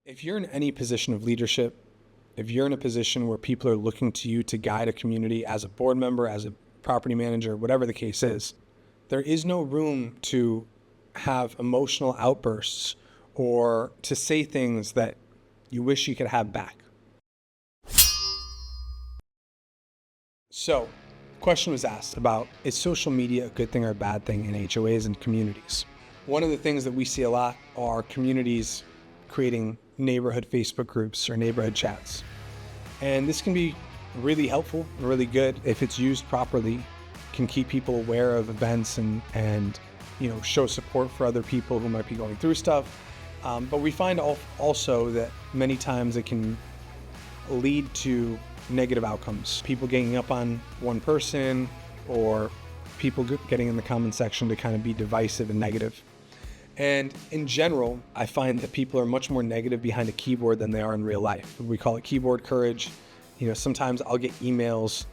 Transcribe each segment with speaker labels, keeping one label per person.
Speaker 1: If you're in any position of leadership, if you're in a position where people are looking to you to guide a community as a board member, as a property manager, whatever the case is, there is no room to have emotional outbursts or to say things that you wish you could have back. So, the question was asked about, is social media a good thing or a bad thing in HOAs and communities? One of the things that we see a lot are communities creating neighborhood Facebook groups or neighborhood chats. And this can be really helpful and really good if it's used properly, can keep people aware of events and show support for other people who might be going through stuff. But we find also that many times it can lead to negative outcomes. People ganging up on one person or people getting in the comment section to kind of be divisive and negative. And in general, I find that people are much more negative behind a keyboard than they are in real life. We call it keyboard courage. Sometimes I'll get emails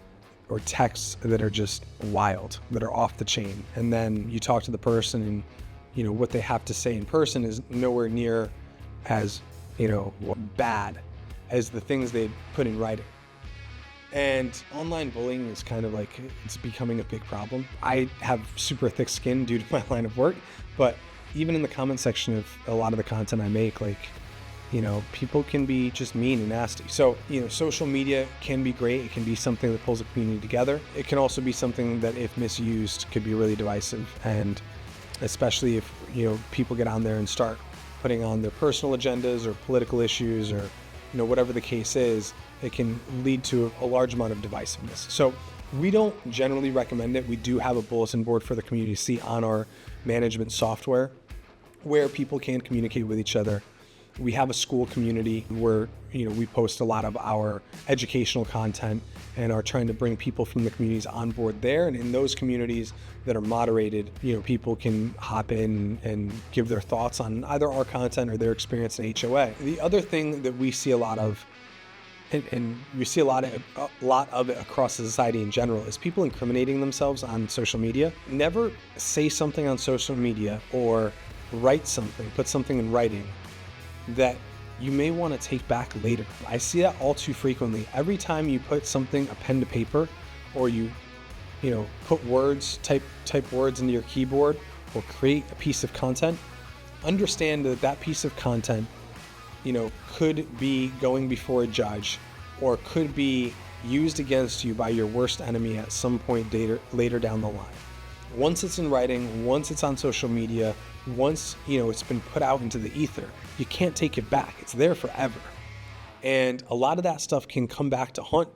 Speaker 1: or texts that are just wild, that are off the chain. And then you talk to the person and, what they have to say in person is nowhere near as, bad as the things they put in writing. And online bullying is kind of like, it's becoming a big problem. I have super thick skin due to my line of work, but even in the comment section of a lot of the content I make, people can be just mean and nasty. So, social media can be great. It can be something that pulls a community together. It can also be something that, if misused, could be really divisive. And especially if, people get on there and start putting on their personal agendas or political issues or, whatever the case is, it can lead to a large amount of divisiveness. So we don't generally recommend it. We do have a bulletin board for the community to see on our management software where people can communicate with each other. We have a school community where, we post a lot of our educational content and are trying to bring people from the communities on board there. And in those communities that are moderated, people can hop in and give their thoughts on either our content or their experience in HOA. The other thing that we see a lot of, and we see a lot of it across the society in general, is people incriminating themselves on social media. Never say something on social media or write something, put something in writing that you may want to take back later. I see that all too frequently. Every time you put something, a pen to paper, or you put words, type words into your keyboard or create a piece of content, understand that piece of content could be going before a judge or could be used against you by your worst enemy at some point later down the line. Once it's in writing, once it's on social media, once it's been put out into the ether, you can't take it back. It's there forever. And a lot of that stuff can come back to haunt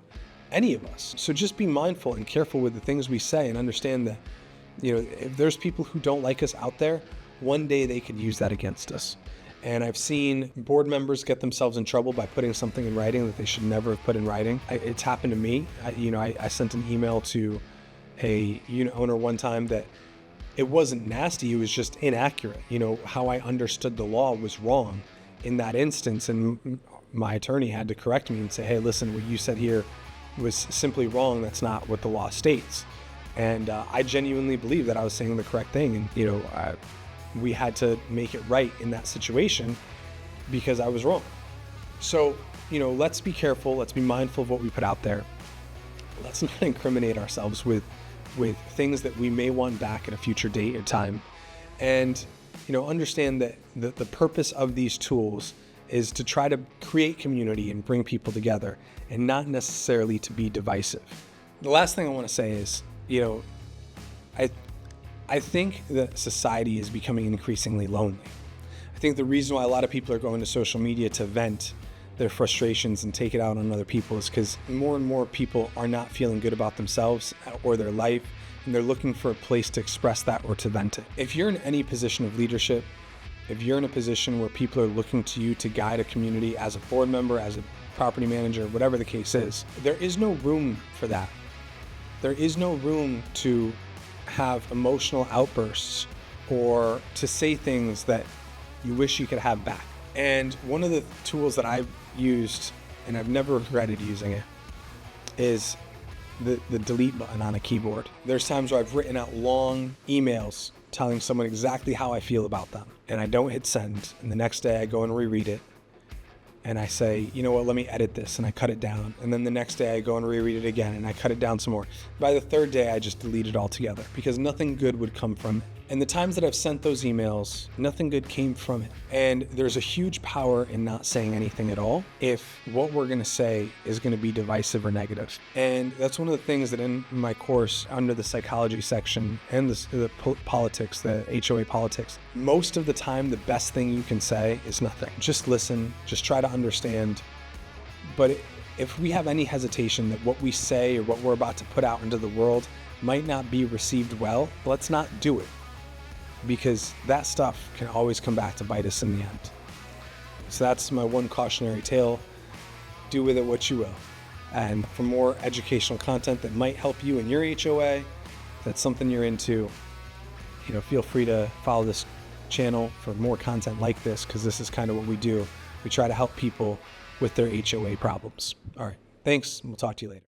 Speaker 1: any of us. So just be mindful and careful with the things we say and understand that, if there's people who don't like us out there, one day they could use that against us. And I've seen board members get themselves in trouble by putting something in writing that they should never have put in writing. It's happened to me. I sent an email to a unit owner one time that it wasn't nasty, it was just inaccurate. How I understood the law was wrong in that instance. And my attorney had to correct me and say, hey, listen, what you said here was simply wrong. That's not what the law states. And I genuinely believe that I was saying the correct thing. And, we had to make it right in that situation because I was wrong. So, let's be careful. Let's be mindful of what we put out there. Let's not incriminate ourselves with things that we may want back at a future date or time. And, understand that the purpose of these tools is to try to create community and bring people together and not necessarily to be divisive. The last thing I want to say is, I think that society is becoming increasingly lonely. I think the reason why a lot of people are going to social media to vent their frustrations and take it out on other people is because more and more people are not feeling good about themselves or their life, and they're looking for a place to express that or to vent it. If you're in any position of leadership, if you're in a position where people are looking to you to guide a community as a board member, as a property manager, whatever the case is, there is no room for that. There is no room to have emotional outbursts or to say things that you wish you could have back. And one of the tools that I've used, and I've never regretted using it, is the delete button on a keyboard. There's times where I've written out long emails telling someone exactly how I feel about them, and I don't hit send, and the next day I go and reread it, and I say, you know what, let me edit this, and I cut it down. And then the next day I go and reread it again and I cut it down some more. By the third day, I just delete it altogether because nothing good would come from it. And the times that I've sent those emails, nothing good came from it. And there's a huge power in not saying anything at all if what we're going to say is going to be divisive or negative. And that's one of the things that in my course, under the psychology section and the politics, the HOA politics, most of the time, the best thing you can say is nothing. Just listen, just try to understand. But if we have any hesitation that what we say or what we're about to put out into the world might not be received well, let's not do it. Because that stuff can always come back to bite us in the end. So that's my one cautionary tale. Do with it what you will. And for more educational content that might help you in your HOA, if that's something you're into, feel free to follow this channel for more content like this, because this is kind of what we do. We try to help people with their HOA problems. All right. Thanks. We'll talk to you later.